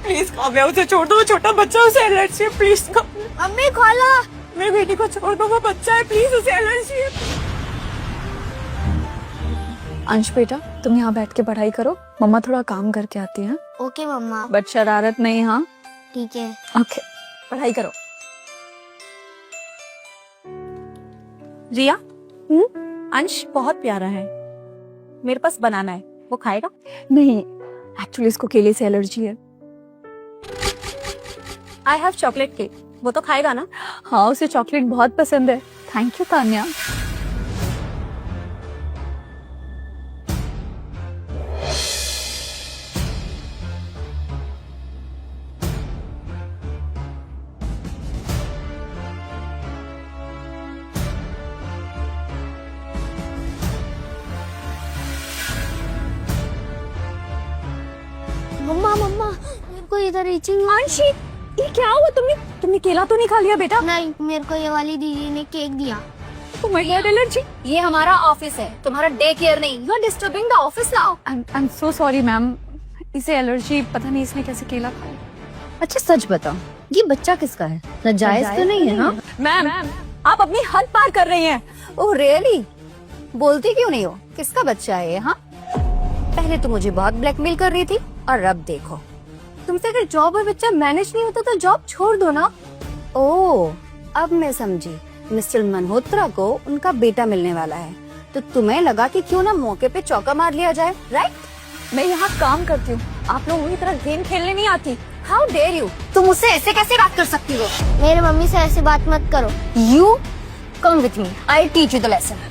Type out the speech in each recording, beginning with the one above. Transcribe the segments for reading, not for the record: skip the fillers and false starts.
Please Kavya उसे छोड़ दो, वो छोटा बच्चा, उसे एलर्जी है, प्लीज। मम्मी खोलो। मेरी बेटी को छोड़ दो, वो बच्चा है, प्लीज, उसे एलर्जी है। अंश बेटा, तुम यहाँ बैठ के पढ़ाई करो, मम्मा थोड़ा काम करके आती है। Okay mamma. बट शरारत नहीं, हाँ? ठीक है। ओके, पढ़ाई करो। रिया, अंश बहुत प्यारा है, मेरे पास बनाना है, वो खाएगा? नहीं, एक्चुअली इसको केले से एलर्जी है। आई हैव चॉकलेट केक, वो तो खाएगा ना? हाँ, उसे चॉकलेट बहुत पसंद है। Thank you Tanya. मम्मा मम्मा मेरे को इधर इचिंग। अंशी, ये क्या हुआ? तुमने केला तो नहीं खा लिया बेटा? नहीं, मेरे को ये वाली दीदी ने केक दिया। तुम्हें एलर्जी? ये हमारा ऑफिस है, तुम्हारा डे केयर नहीं। You are disturbing the office now. I am so sorry ma'am, इसे एलर्जी, पता नहीं इसने कैसे केला खाया। अच्छा सच बताओ, ये बच्चा किसका है? नाजायज तो नहीं है ना? मैम, आप अपनी हद पार कर रही हैं। Oh really? बोलती क्यों नहीं हो? किसका बच्चा है ये? हाँ, पहले तो मुझे बहुत ब्लैकमेल कर रही थी और अब देखो। तुमसे अगर जॉब और बच्चा मैनेज नहीं होता तो जॉब छोड़ दो ना। ओह, अब मैं समझी। मिस्टर मल्होत्रा को उनका बेटा मिलने वाला है, तो तुम्हें लगा कि क्यों ना मौके पे चौका मार लिया जाए, राइट? मैं यहाँ काम करती हूँ, आप लोगों की तरह गेम खेलने नहीं आती। How dare you? तुम मुझसे ऐसे कैसे बात कर सकती हो? मेरे मम्मी से ऐसी बात मत करो। You come with me, I teach you the lesson.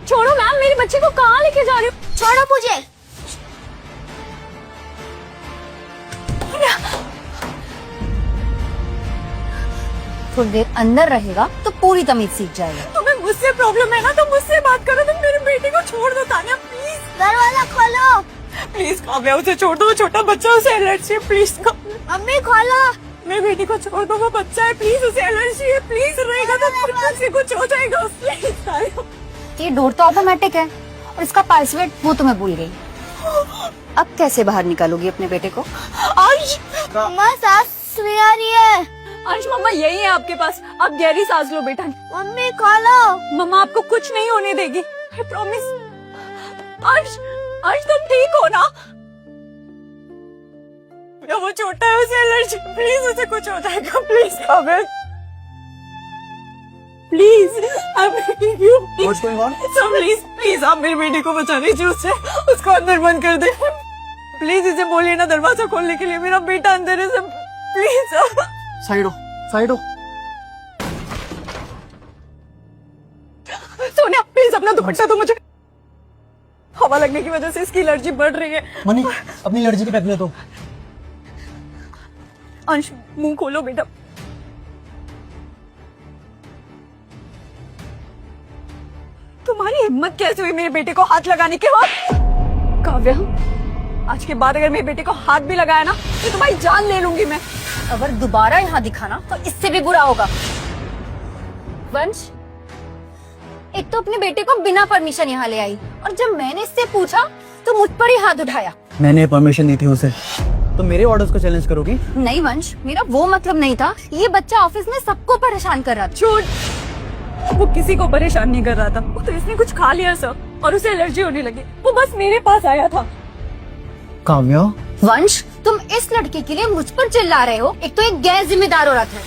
छोड़ो मैम, मेरे बच्चे को कहाँ लेके जा रही हो? छोड़ो मुझे। थोड़ी देर अंदर रहेगा तो पूरी तमीज सीख जाएगा। तुम्हें मुझसे प्रॉब्लम है ना, तो मुझसे बात करो। तुम मेरे बेटे को छोड़ दो तान्या, प्लीज। दरवाजा खोलो। प्लीज काव्या, उसे छोड़ दो, वो छोटा बच्चा, उसे एलर्जी है, प्लीज। मम्मी खोलो। मेरी बेटी को छोड़ दो, वो बच्चा है, प्लीज, उसे एलर्जी है, प्लीज। रहेगा तो फिर से कुछ हो जाएगा उससे। ये डोर तो ऑटोमेटिक है और इसका पासवर्ड वो तो मैं भूल गई। अब कैसे बाहर निकालोगी अपने बेटे को? अंश, मम्मा सास भी आ रही है। अंश मम्मा यही है आपके पास, आप गहरी सांस लो बेटा। मम्मी खोलो। मम्मा आपको कुछ नहीं होने देगी, आई प्रॉमिस। अंश, अंश तुम ठीक हो ना? वो छोटा है, उसे एलर्जी, प्लीज, उसे कुछ हो जाएगा, please Kavya, please. I begging you, What's going on? Please please, आप मेरी बेटी को बचा लीजिए, उससे उसको अंदर बंद कर दे, प्लीज। इसे बोलिए ना दरवाजा खोलने के लिए, मेरा बेटा अंदर है, प्लीज। साइड हो, साइड हो। सोनिया प्लीज अपना दुपट्टा दो मुझे, हवा लगने की वजह से इसकी एलर्जी बढ़ रही है। मनी, अपनी एलर्जी की टैबलेट दो। अंश मुंह खोलो बेटा। तुम्हारी हिम्मत कैसे हुई मेरे बेटे को हाथ लगाने के? वक्त काव्या, आज के बाद अगर मेरे बेटे को हाथ भी लगाया ना तो तुम्हारी जान ले लूंगी मैं। अगर दोबारा यहाँ दिखाना तो इससे भी बुरा होगा। वंश, एक तो अपने बेटे को बिना परमिशन यहाँ ले आई और जब मैंने इससे पूछा तो मुझ पर ही हाथ उठाया। मैंने परमिशन दी थी उसे, तो मेरे ऑर्डर्स को चैलेंज करोगी? नहीं वंश, मेरा वो मतलब नहीं था। ये बच्चा ऑफिस में सबको परेशान कर रहा था। छोड़, वो किसी को परेशान नहीं कर रहा था, वो तो इसने कुछ खा लिया सब और उसे एलर्जी होने लगी, वो बस मेरे पास आया था। काव्या, वंश, तुम इस लड़के के लिए मुझ पर चिल्ला रहे हो। एक तो एक गैर जिम्मेदार औरत है,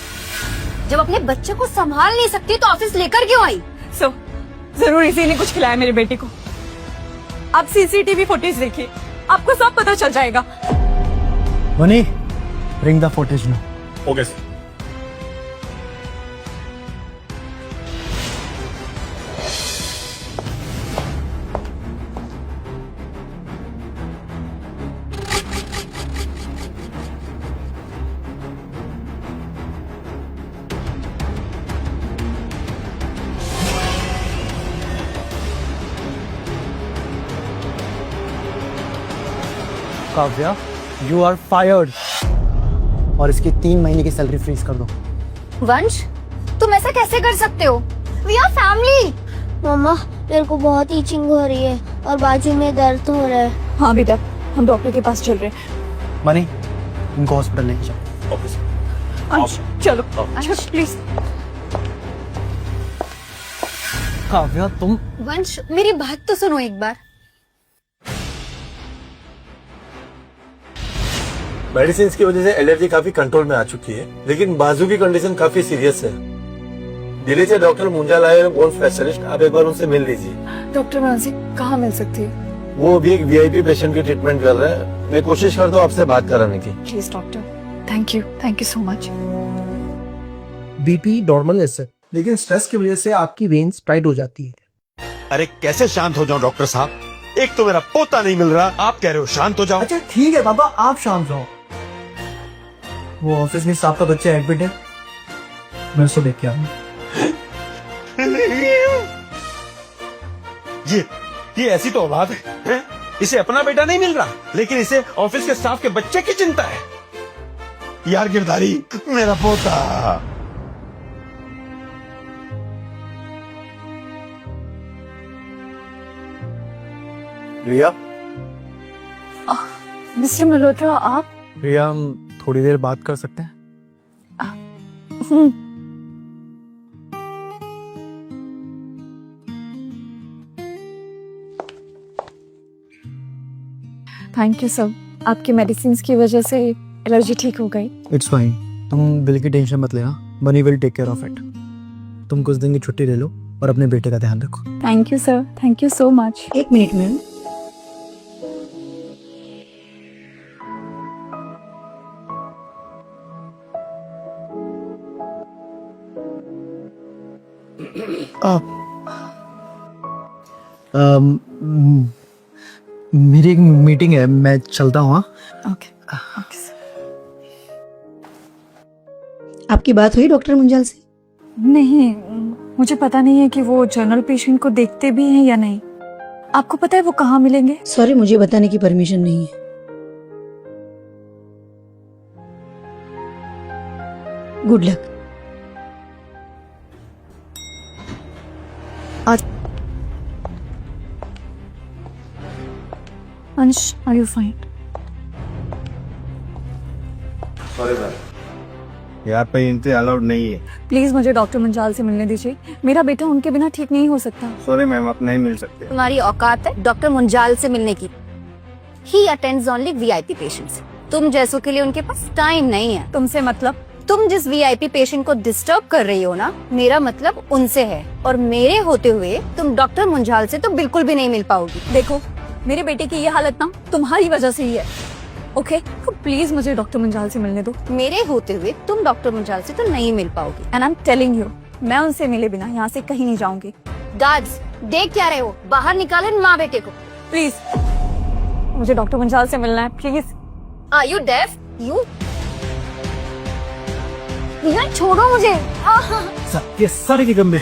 जब अपने बच्चे को संभाल नहीं सकती तो ऑफिस लेकर क्यों आई? जरूर इसी ने कुछ खिलाया मेरे बेटे को। आप सीसीटीवी फुटेज देखिए, आपको सब पता चल जाएगा। Mani, bring the footage now. Okay sir. Kavya, you are fired और इसकी 3 महीने की सैलरी फ्रीज कर दो। वंश, तुम ऐसा कैसे कर सकते हो? We are family. मम्मा मेरे को बहुत ईचिंग हो रही है और बाजू में दर्द हो रहा है। हाँ बेटा, हम डॉक्टर के पास चल रहे हैं। मनी, इनको हॉस्पिटल लेके जाओ। ऑफिस अंश चलो अंश प्लीज। काव्या तुम वंश मेरी बात तो सुनो एक बार। मेडिसिन की वजह से एलर्जी काफी कंट्रोल में आ चुकी है, लेकिन बाजू की कंडीशन काफी सीरियस है। दिल्ली से डॉक्टर मुंजाल आए हैं, बोन स्पेशलिस्ट, आप एक बार उनसे मिल लीजिए। डॉक्टर मैं उनसे कहाँ मिल सकती है? वो भी एक वीआईपी पेशेंट की ट्रीटमेंट कर रहे हैं। मैं कोशिश करता हूँ आपसे बात कराने की। Please doctor, thank you so much. BP normal है सर, लेकिन स्ट्रेस की वजह से आपकी वेन्स टाइट हो जाती है। अरे कैसे शांत हो जाऊं डॉक्टर साहब, एक तो मेरा पोता नहीं मिल रहा, आप कह रहे हो शांत हो जाओ। अच्छा ठीक है बाबा, आप शांत रहो। वो ऑफिस में साहब का बच्चा एडमिट है, मैं उसको देख के आऊँ। ये ऐसी तो औलाद है? इसे अपना बेटा नहीं मिल रहा, लेकिन इसे ऑफिस के स्टाफ के बच्चे की चिंता है। यार गिरधारी, मेरा पोता। रिया, मिस्टर मल्होत्रा आप? भैया हम थोड़ी देर बात कर सकते हैं? थैंक यू सर, आपकी मेडिसिन की वजह से एलर्जी ठीक हो गई। इट्स फाइन, तुम बिल की टेंशन मत लेना, Bunny will take care of it. तुम कुछ दिन की छुट्टी ले लो और अपने बेटे का ध्यान रखो। Thank you sir, thank you so much. एक मिनट मैम, मेरी एक मीटिंग है, मैं चलता हूँ। Okay okay sir. आपकी बात हुई डॉक्टर मुंजाल से? नहीं, मुझे पता नहीं है कि वो जनरल पेशेंट को देखते भी हैं या नहीं। आपको पता है वो कहाँ मिलेंगे? सॉरी, मुझे बताने की परमिशन नहीं है। Good luck. Ansh, are you fine? Sorry ma'am. यार पे इंते अलाउड नहीं है। प्लीज मुझे डॉक्टर मुंजाल से मिलने दीजिए, मेरा बेटा उनके बिना ठीक नहीं हो सकता। सॉरी मैम, आप नहीं मिल सकते। तुम्हारी औकात है डॉक्टर मुंजाल से मिलने की? ही अटेंड्स ओनली वीआईपी पेशेंट्स। तुम जैसों के लिए उनके पास टाइम नहीं है। तुमसे मतलब? तुम जिस वीआईपी पेशेंट को डिस्टर्ब कर रही हो ना, मेरा मतलब उनसे है, और मेरे होते हुए तुम डॉक्टर मुंजाल से तो बिल्कुल भी नहीं मिल पाओगी। देखो, मेरे बेटे की ये हालत ना तुम्हारी वजह से ही है। ओके, तो प्लीज मुझे डॉक्टर मुंजाल से मिलने दो। मेरे होते हुए तुम डॉक्टर मुंजाल से तो नहीं मिल पाओगी। And I am telling you, मैं उनसे मिले बिना यहाँ से कहीं नहीं जाऊंगी। गार्ड्स, देख क्या रहे हो? बाहर निकाले माँ बेटे को। प्लीज मुझे डॉक्टर मुंजाल से मिलना है, please. Are you deaf? You यार छोड़ो मुझे। सबके सर के गम में।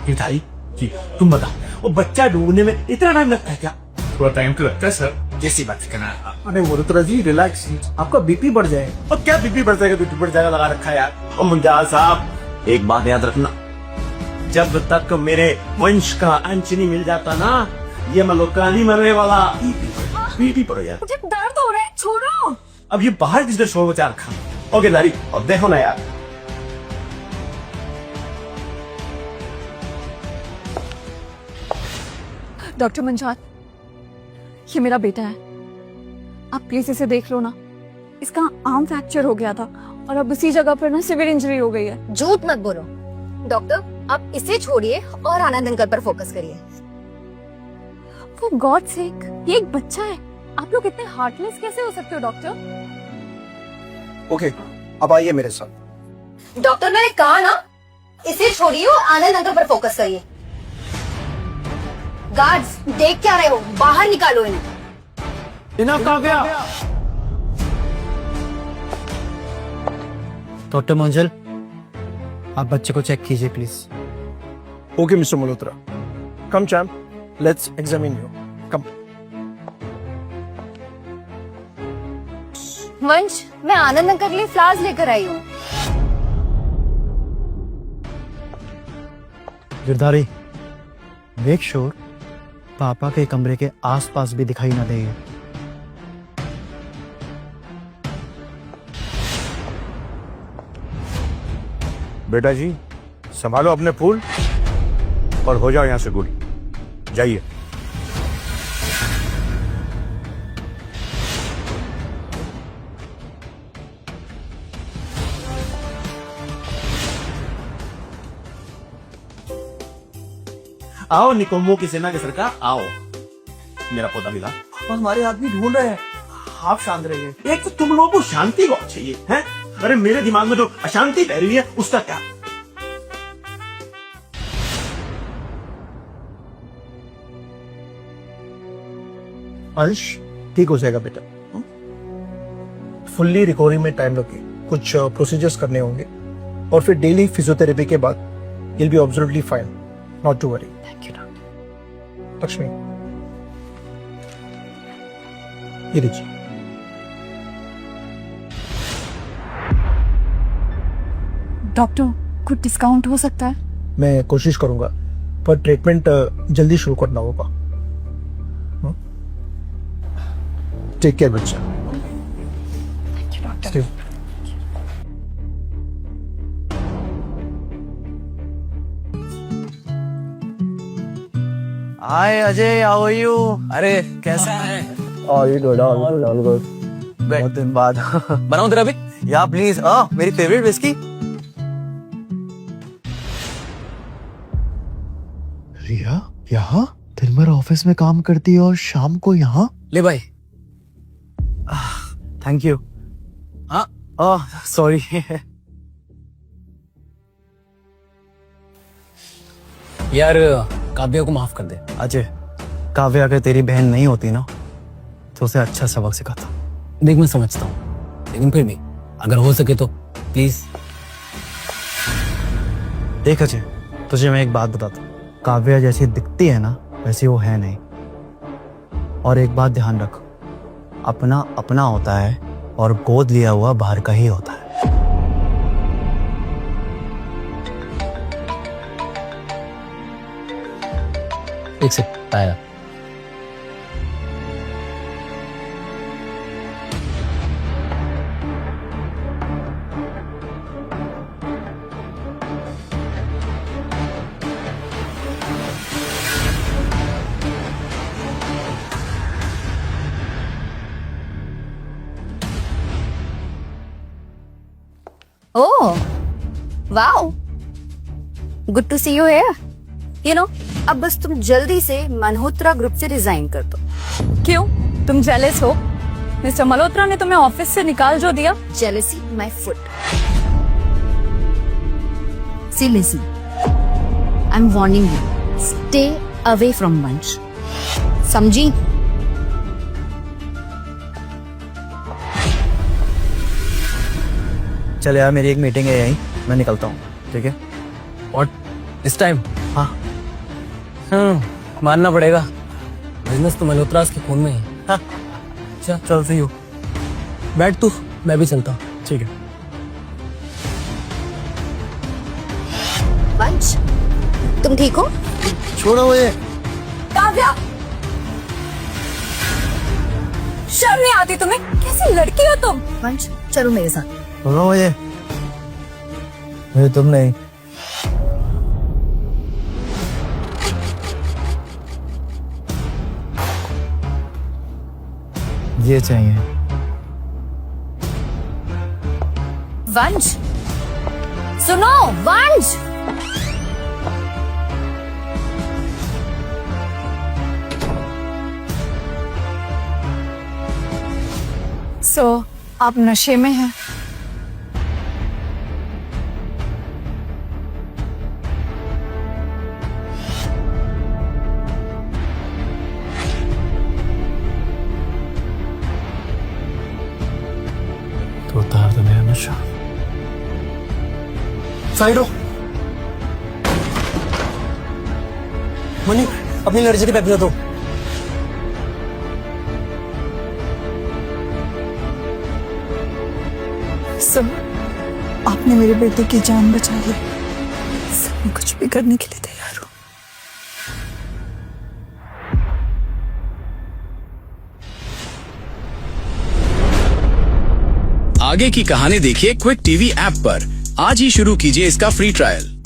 गिरधारी जी, तुम बता, वो बच्चा ढूंढने में इतना टाइम लगता है क्या? थोड़ा टाइम तो लगता है सर, जैसी बात करना। अरे मल्होत्रा जी रिलैक्स, आपका बीपी बढ़ जाएगा। और क्या बीपी बढ़ जाएगा, बीपी बढ़ जाएगा लगा रखा है यार। और मुंजाल साहब, एक बात याद रखना, जब तक मेरे वंश का अंश नहीं मिल जाता ना, ये मल्होत्रा नहीं मरने वाला। बीपी बढ़ यार, मुझे दर्द हो रहा है, छोड़ो। अब ये बाहर किसने शोर मचा रखा? ओके दारी, अब देखो ना यार। डॉक्टर मुंजाल, ये मेरा बेटा है, आप प्लीज इसे देख लो ना। इसका आर्म फ्रैक्चर हो गया था और अब उसी जगह पर ना सिवियर इंजरी हो गई है। झूठ मत बोलो डॉक्टर, आप इसे छोड़िए और आनंद अंकल पर फोकस करिए। फॉर गॉड सेक, ये एक बच्चा है, आप लोग इतने हार्टलेस कैसे हो सकते हो डॉक्टर? ओके, अब आइए मेरे साथ। डॉक्टर, मैंने कहा ना, इसे छोड़िए और आनंद अंकल पर फोकस करिए। गार्ड्स, देख क्या रहे हो? बाहर निकालो इन्हें। इनफ काव्या। डॉक्टर मुंजाल, आप बच्चे को चेक कीजिए please. Okay mister Malhotra, come champ, let's examine you. Come. Vansh, मैं आनंद अंकल के लिए फ्लावर्स लेकर आई हूँ। गिरधारी, मेक श्योर पापा के कमरे के आसपास भी दिखाई ना दे। बेटा जी संभालो अपने फूल और हो जाओ यहाँ से गुड। जाइए। आओ निकोम्बो की सेना के सरकार आओ। मेरा पौधा मिला और हमारे आदमी ढूंढ रहे हैं। आप शांत रहिए। एक तो तुम लोगों को शांति बहुत चाहिए है। अरे मेरे दिमाग में जो अशांति बह रही है उसका क्या। अंश ठीक हो जाएगा बेटा। फुल्ली रिकवरी में टाइम लगे, कुछ प्रोसीजर्स करने होंगे और फिर डेली फिजियोथेरेपी के बाद you'll be absolutely fine, not to worry. Thank you doctor. Lakshmi ये लीजिए। डॉक्टर कुछ डिस्काउंट हो सकता है? मैं कोशिश करूंगा पर ट्रीटमेंट जल्दी शुरू करना होगा। टेक केयर बच्चा। Thank you doctor. Stay. Hi Ajay, how are you? अरे कैसा है? All good, all good. बहुत दिन बाद। बनाऊं तेरा भी? या प्लीज। मेरी फेवरेट विस्की। रिया यहाँ दिन भर ऑफिस में काम करती है और शाम को यहाँ? ले भाई। Thank you. सॉरी। यार काव्या को माफ कर दे। अजय, काव्या अगर तेरी बहन नहीं होती ना तो उसे अच्छा सबक सिखाता। देख मैं समझता हूँ लेकिन फिर भी अगर हो सके तो प्लीज। देख अजय, तुझे मैं एक बात बताता हूँ, काव्या जैसी दिखती है ना वैसी वो है नहीं। और एक बात ध्यान रख, अपना अपना होता है और गोद लिया हुआ बाहर का ही होता है। एक सेकंड आया। Oh, wow. Good to see you here. You know, अब बस तुम जल्दी से मल्होत्रा ग्रुप से रिजाइन कर दो। क्यों? तुम जेलस हो? मिस्टर मल्होत्रा ने तुम्हें ऑफिस से निकाल जो दिया। Jealousy, my foot. See, listen. I'm warning you. Stay away from Vansh. समझी? चल यार, मेरी एक मीटिंग है यहीं, मैं निकलता हूँ। ठीक है? और इस टाइम हाँ मानना पड़ेगा, बिजनेस तो मल्होत्रा के खून में है। हाँ। चल सी यू। बैठ तू, मैं भी चलता हूँ। ठीक है। वंश, तुम ठीक हो? छोड़ो मुझे। काव्या, शर्म नहीं आती तुम्हें? कैसी लड़की हो तुम? वंश, चलो मेरे साथ। छोड़ो मुझे। तुम नहीं। ये चाहिए। वंश, सुनो वंश। सो आप नशे में हैं? तो उतार दो मेरा नशा। साइड हो। मनी, अपनी लड़की की पैक दो। सर, आपने मेरे बेटे की जान बचाई है। सर, मैं कुछ भी करने के लिए तैयार हूँ। आगे की कहानी देखिए क्विक टीवी ऐप पर। आज ही शुरू कीजिए इसका फ्री ट्रायल।